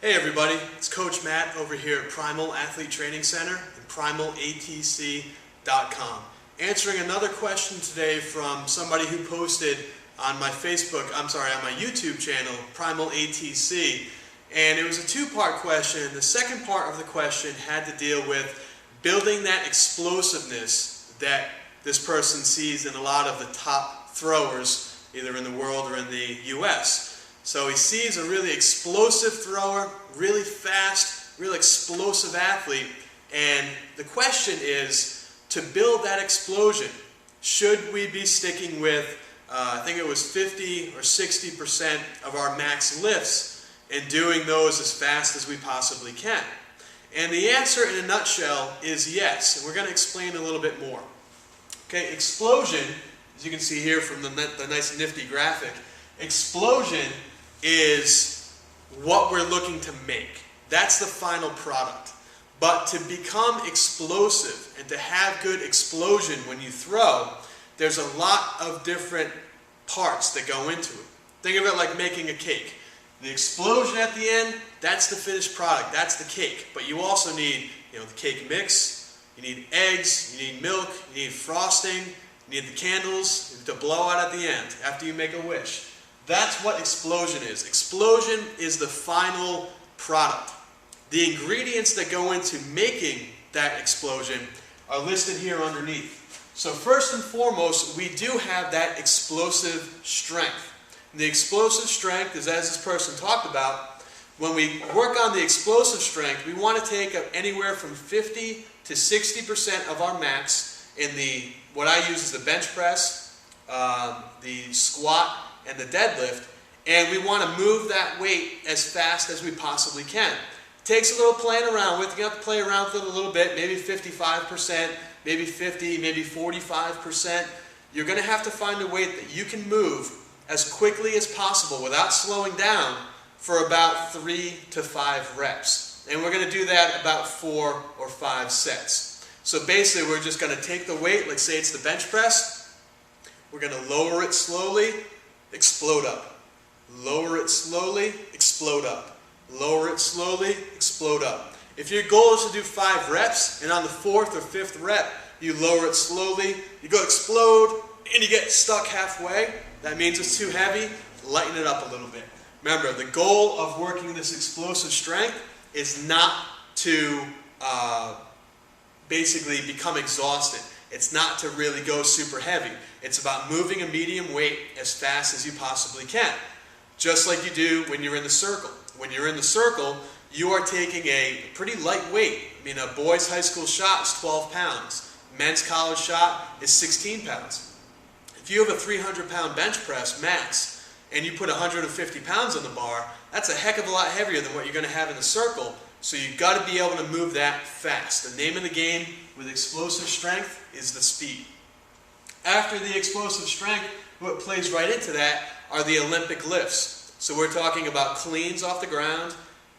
Hey everybody, it's Coach Matt over here at Primal Athlete Training Center and primalatc.com. Answering another question today from somebody who posted on my on my YouTube channel, Primal ATC, and it was a two-part question. The second part of the question had to deal with building that explosiveness that this person sees in a lot of the top throwers, either in the world or in the US. So he sees a really explosive thrower, really fast, really explosive athlete, and the question is, to build that explosion, should we be sticking with, I think it was 50 or 60% of our max lifts and doing those as fast as we possibly can? And the answer in a nutshell is yes, and we're going to explain a little bit more. Okay, explosion, as you can see here from the nice nifty graphic, explosion is what we're looking to make. That's the final product. But to become explosive and to have good explosion when you throw, there's a lot of different parts that go into it. Think of it like making a cake. The explosion at the end, that's the finished product, that's the cake. But you also need, the cake mix, you need eggs, you need milk, you need frosting, you need the candles to blow out at the end after you make a wish. That's what explosion is. Explosion is the final product. The ingredients that go into making that explosion are listed here underneath. So first and foremost, we do have that explosive strength. And the explosive strength is, as this person talked about, when we work on the explosive strength, we want to take anywhere from 50 to 60% of our max in what I use is the bench press, the squat, and the deadlift, and we want to move that weight as fast as we possibly can. It takes a little playing around with. You have to play around with it a little bit, maybe 55%, maybe 50, maybe 45%. You're going to have to find a weight that you can move as quickly as possible without slowing down for about 3 to 5 reps. And we're going to do that about 4 or 5 sets. So basically we're just going to take the weight, let's say it's the bench press, we're going to lower it slowly, explode up. Lower it slowly, explode up. Lower it slowly, explode up. If your goal is to do 5 reps, and on the 4th or 5th rep, you lower it slowly, you go explode, and you get stuck halfway, that means it's too heavy, lighten it up a little bit. Remember, the goal of working this explosive strength is not to basically become exhausted. It's not to really go super heavy. It's about moving a medium weight as fast as you possibly can. Just like you do when you're in the circle. When you're in the circle, you are taking a pretty light weight. I mean, a boys' high school shot is 12 pounds. Men's college shot is 16 pounds. If you have a 300-pound bench press max, and you put 150 pounds on the bar, that's a heck of a lot heavier than what you're going to have in the circle. So you've got to be able to move that fast. The name of the game with explosive strength is the speed. After the explosive strength, what plays right into that are the Olympic lifts. So we're talking about cleans off the ground,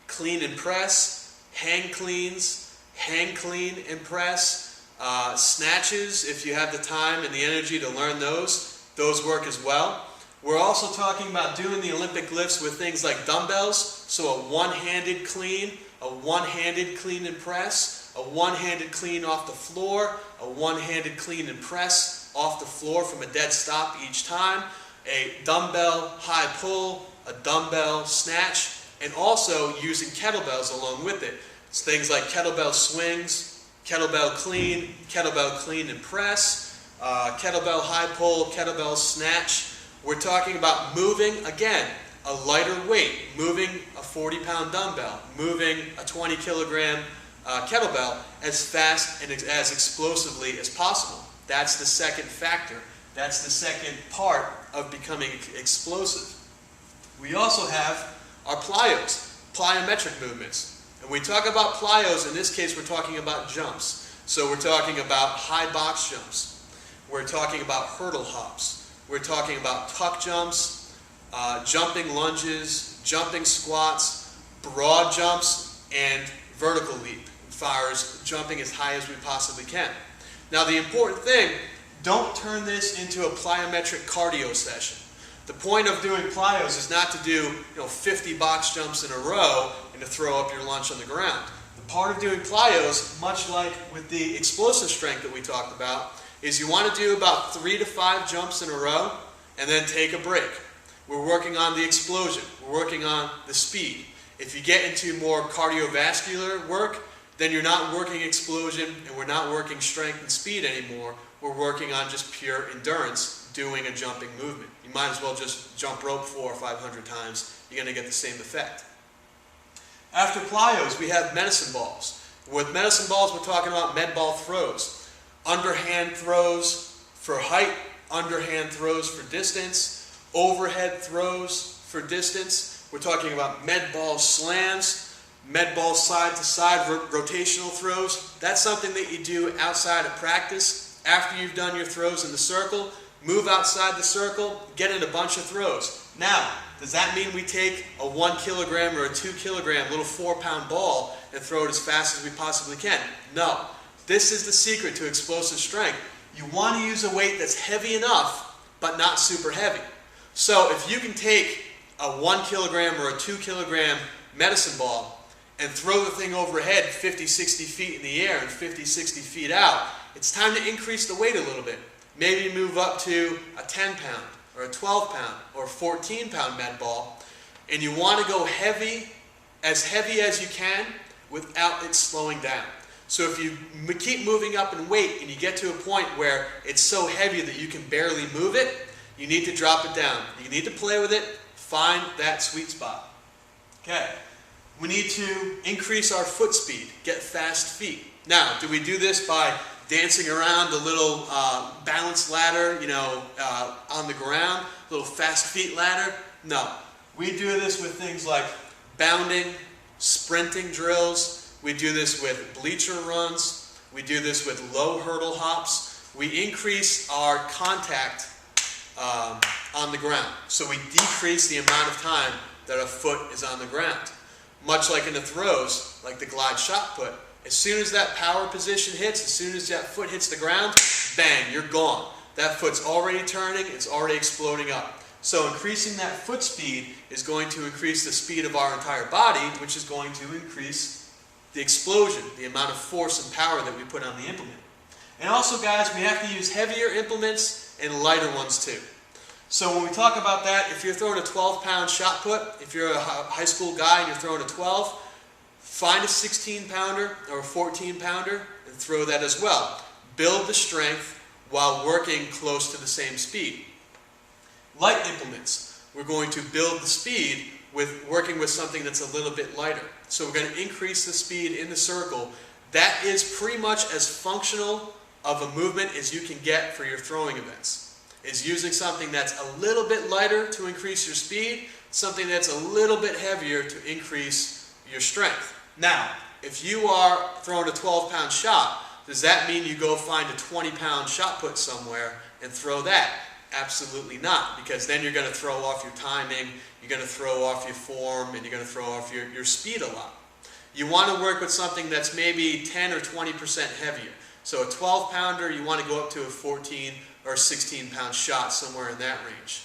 clean and press, hang cleans, hang clean and press, snatches if you have the time and the energy to learn those work as well. We're also talking about doing the Olympic lifts with things like dumbbells, so a one-handed clean, a one-handed clean and press, a one-handed clean off the floor, a one-handed clean and press off the floor from a dead stop each time, a dumbbell high pull, a dumbbell snatch, and also using kettlebells along with it. It's things like kettlebell swings, kettlebell clean and press, kettlebell high pull, kettlebell snatch. We're talking about moving, again, a lighter weight, moving a 40-pound dumbbell, moving a 20-kilogram kettlebell as fast and as explosively as possible. That's the second factor. That's the second part of becoming explosive. We also have our plyometric movements. And when we talk about plyos, in this case we're talking about jumps. So we're talking about high box jumps. We're talking about hurdle hops. We're talking about tuck jumps, jumping lunges, jumping squats, broad jumps, and vertical leap, as far as jumping as high as we possibly can. Now the important thing, don't turn this into a plyometric cardio session. The point of doing plyos is not to do 50 box jumps in a row and to throw up your lunch on the ground. The part of doing plyos, much like with the explosive strength that we talked about, is you want to do about 3 to 5 jumps in a row and then take a break. We're working on the explosion. We're working on the speed. If you get into more cardiovascular work, then you're not working explosion and we're not working strength and speed anymore. We're working on just pure endurance doing a jumping movement. You might as well just jump rope 400 or 500 times. You're going to get the same effect. After plyos, we have medicine balls. With medicine balls, we're talking about med ball throws. Underhand throws for height, underhand throws for distance, overhead throws for distance. We're talking about med ball slams, med ball side to side rotational throws. That's something that you do outside of practice. After you've done your throws in the circle, move outside the circle, get in a bunch of throws. Now, does that mean we take a 1 kilogram or a 2 kilogram little 4-pound ball and throw it as fast as we possibly can? No. This is the secret to explosive strength. You want to use a weight that's heavy enough, but not super heavy. So if you can take a 1 kilogram or a 2 kilogram medicine ball and throw the thing overhead 50, 60 feet in the air and 50, 60 feet out, it's time to increase the weight a little bit. Maybe move up to a 10-pound or a 12-pound or a 14-pound med ball, and you want to go heavy as you can without it slowing down. So if you keep moving up in weight and you get to a point where it's so heavy that you can barely move it, you need to drop it down. You need to play with it, find that sweet spot. Okay, we need to increase our foot speed, get fast feet. Now, do we do this by dancing around the little balance ladder, on the ground, little fast feet ladder? No. We do this with things like bounding, sprinting drills. We do this with bleacher runs. We do this with low hurdle hops. We increase our contact on the ground. So we decrease the amount of time that a foot is on the ground. Much like in the throws, like the glide shot put. As soon as that power position hits, as soon as that foot hits the ground, bang, you're gone. That foot's already turning, it's already exploding up. So increasing that foot speed is going to increase the speed of our entire body, which is going to increase the explosion, the amount of force and power that we put on the implement. And also, guys, we have to use heavier implements and lighter ones too. So when we talk about that, if you're throwing a 12-pound shot put, if you're a high school guy and you're throwing a 12, find a 16-pounder or a 14-pounder and throw that as well. Build the strength while working close to the same speed. Light implements, we're going to build the speed with working with something that's a little bit lighter. So we're going to increase the speed in the circle. That is pretty much as functional of a movement as you can get for your throwing events. Is using something that's a little bit lighter to increase your speed, something that's a little bit heavier to increase your strength. Now, if you are throwing a 12-pound shot, does that mean you go find a 20-pound shot put somewhere and throw that? Absolutely not, because then you're going to throw off your timing, you're going to throw off your form, and you're going to throw off your speed a lot. You want to work with something that's maybe 10 or 20% heavier. So a 12-pounder, you want to go up to a 14 or 16-pound shot, somewhere in that range.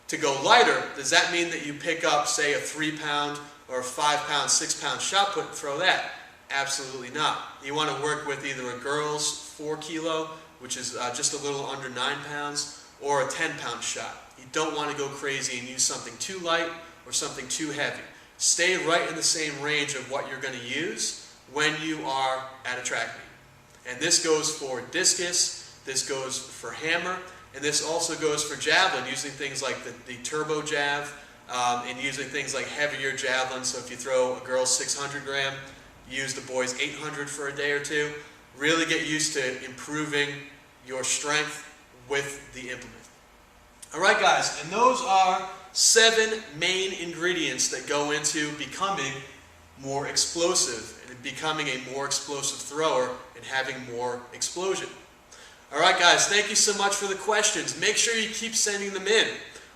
To go lighter, does that mean that you pick up, say, a 3-pound or a 5-pound, 6-pound shot put and throw that? Absolutely not. You want to work with either a girl's 4 kilo, which is just a little under 9 pounds, or a 10-pound shot. You don't want to go crazy and use something too light or something too heavy. Stay right in the same range of what you're going to use when you are at a track meet. And this goes for discus, this goes for hammer, and this also goes for javelin, using things like the turbo jav, and using things like heavier javelin. So if you throw a girl's 600 gram, use the boys 800 for a day or two. Really get used to improving your strength with the implement. Alright guys, and those are 7 main ingredients that go into becoming more explosive and becoming a more explosive thrower and having more explosion. Alright guys, thank you so much for the questions. Make sure you keep sending them in.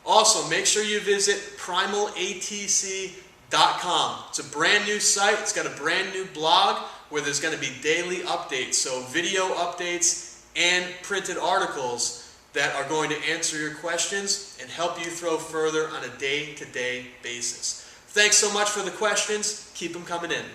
Also, make sure you visit primalatc.com. It's a brand new site. It's got a brand new blog where there's going to be daily updates. So video updates and printed articles that are going to answer your questions and help you throw further on a day-to-day basis. Thanks so much for the questions. Keep them coming in.